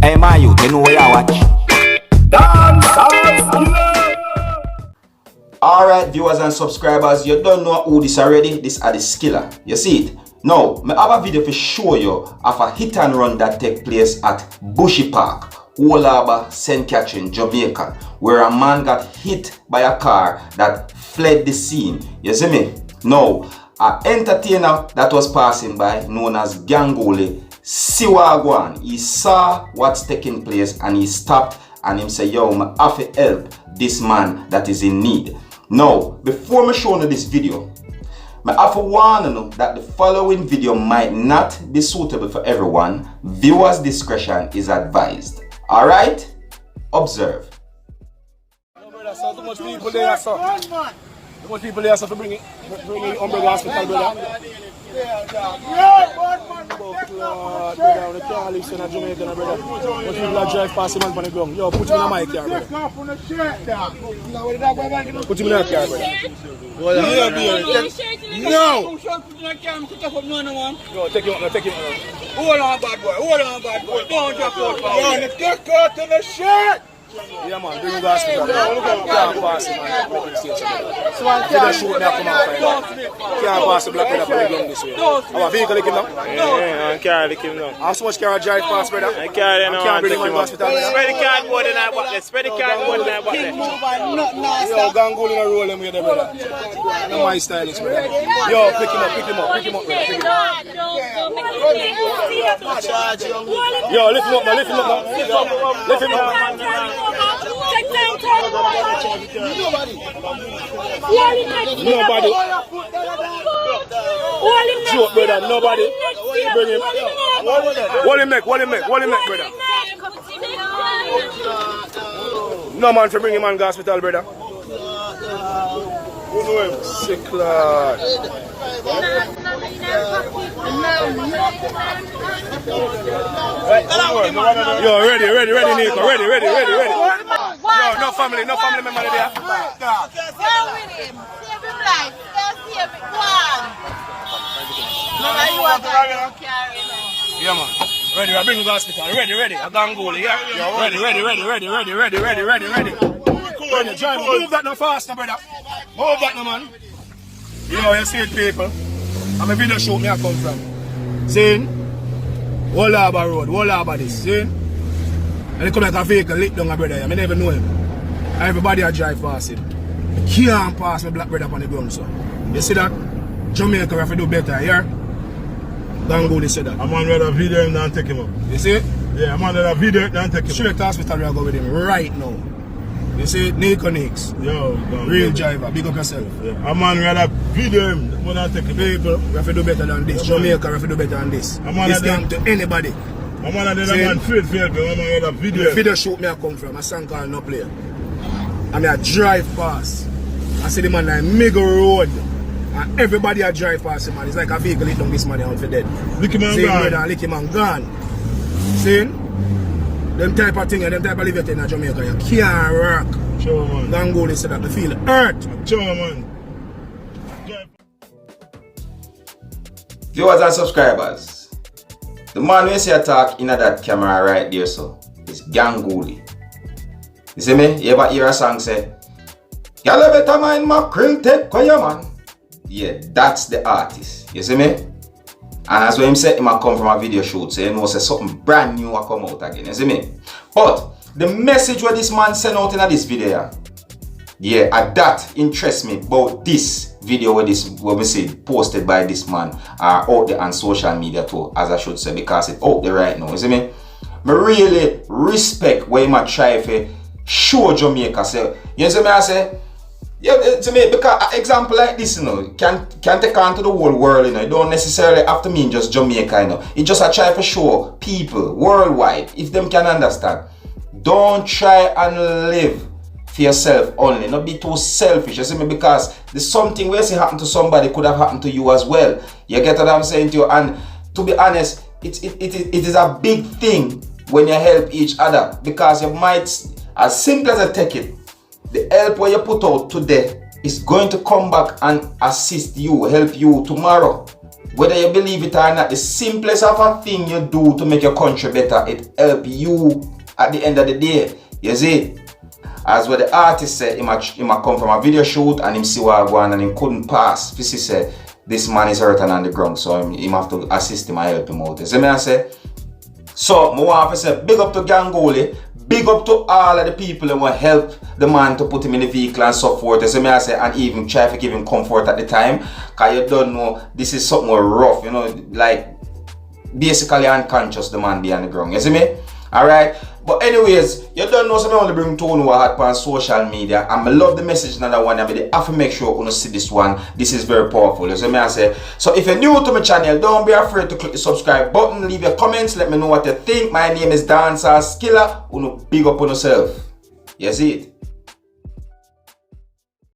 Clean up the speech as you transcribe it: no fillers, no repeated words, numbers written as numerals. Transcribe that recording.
Hey man, you know where you watch? Dancehall. Alright, viewers and subscribers, you don't know who this already. This are the Skilla. You see it? Now, I have a video to show you of a hit and run that take place at BUSHY Park, Old Harbour, St. Catherine, Jamaica, where a man got hit by a car that fled the scene. You see me? Now, an entertainer that was passing by, known as Gangoli, Siwagwan, he saw what's taking place and he stopped and him say, yo, I have to help this man that is in need. Now, before me show you this video, I have to warn you that the following video might not be suitable for everyone. Viewers' discretion is advised. Alright? Observe. Too much people there, sir. Too much people there, sir, to bring it Umbrella Hospital, brother. Brother, we can't live in Jamaica, brother. But people are drive past him on the ground. Yo, put him in my car, brother. Put him in my car, brother. No! Yo, take him up, take him up. Hold on, bad boy. Don't drop out. Yo, let's get caught in the shirt! Yeah, man, bring him to the hospital. Can't pass him, man. So I can't shoot now, come out. Can't pass the black brother for the ground this way. Our vehicle lick him now? Yeah, I can't lick him now. How much can I drive past, brother? I can't, I can't bring him to the hospital. Spread the cardboard in that bucket. Spread the cardboard in that bucket. Yo, Gangoli in a roll him with the brother. No my stylist, brother. Yo, pick him up, brother. Yo, lift him up now, Lift him up. Nobody. Joke, brother. Nobody. Bring him. Hold him neck, brother. No man to bring him on the hospital, brother. Who know him? Sick lad. Yo, ready, Nico. Ready. Yo, no family member there. Go with him. Save him life. Save him. Go on. Yeah, man. Ready, I bring him to the hospital. Ready. I can't go. Yeah. Ready. Drive. Move that no faster, brother. Move that no, man. Yo, you see it, people. I'm a video shoot me I come from. See? Old Harbour Road, Old Harbour this, see? And they come like a vehicle lit down, brother. I never know him. Everybody I drive past him. I can't pass my black brother on the ground, so. You see that? Jamaica have to do better, yeah? Gangoli said that. I'm on the video him and take him up. You see it? Yeah, I'm on the video and take him up. Straight to hospital, I go with him right now. You see, Nico Nicks. Yo, real driver, big up yourself. Yeah. I'm on the video him and take him. People, we have to do better than this. Jamaica, we have to do better than this. This can't to anybody. I'm on the man field, I'm on the video. The video shoot me I come from, a song called No Play. And I drive past. I see the man like Mega Road. And everybody I drive past him, man. It's like a vehicle hit down this man out for dead. Lick him and see gone. Brother, lick him and gone. See? Them type of thing, them type of live in Jamaica, you can't rock. Sure, man. Gangoli said that the feel hurt. Sure, man. Viewers and subscribers, the man we see attack in that camera right there, so is Gangoli. You see me? You ever hear a song say, "Y'all better mind mackerel take koya man." Yeah, that's the artist. You see me? And as when him said him a come from a video shoot, so you know say something brand new a come out again. You see me? But the message what this man sent out in this video, yeah, that interests me about this video where we see posted by this man are out there on social media too, as I should say, because it's out there right now. You see me? I really respect where him a try to show Jamaica. So, you see me? I say, yeah, to me, because an example like this, you know, can take on to the whole world, you know. It don't necessarily have to mean just Jamaica, you know. It just a try to show people worldwide, if them can understand. Don't try and live for yourself only. Not be too selfish, you see me, because there's something where see happen to somebody could have happened to you as well. You get what I'm saying to you? And to be honest, it is a big thing when you help each other, because you might, as simple as I take it, the help where you put out today is going to come back and assist you, help you tomorrow. Whether you believe it or not, the simplest of a thing you do to make your country better, it help you at the end of the day. You see? As what the artist said, he might come from a video shoot and him see what I want and he couldn't pass. This said, this man is hurting on the ground, so he have to assist him and help him out. You see me I say? So, I want to say, big up to Gangoli, big up to all of the people who want to help the man to put him in the vehicle and so forth. You see me I say, and even try to give him comfort at the time. Because you don't know, this is something rough, you know, like basically unconscious the man be on the ground. You see me? Alright? But anyways, you don't know, so I only bring two who are hot on social media. And I love the message another one. I have to make sure you see this one. This is very powerful. So I say, so if you're new to my channel, don't be afraid to click the subscribe button. Leave your comments. Let me know what you think. My name is Seriousskilla. Big up on yourself. You see it?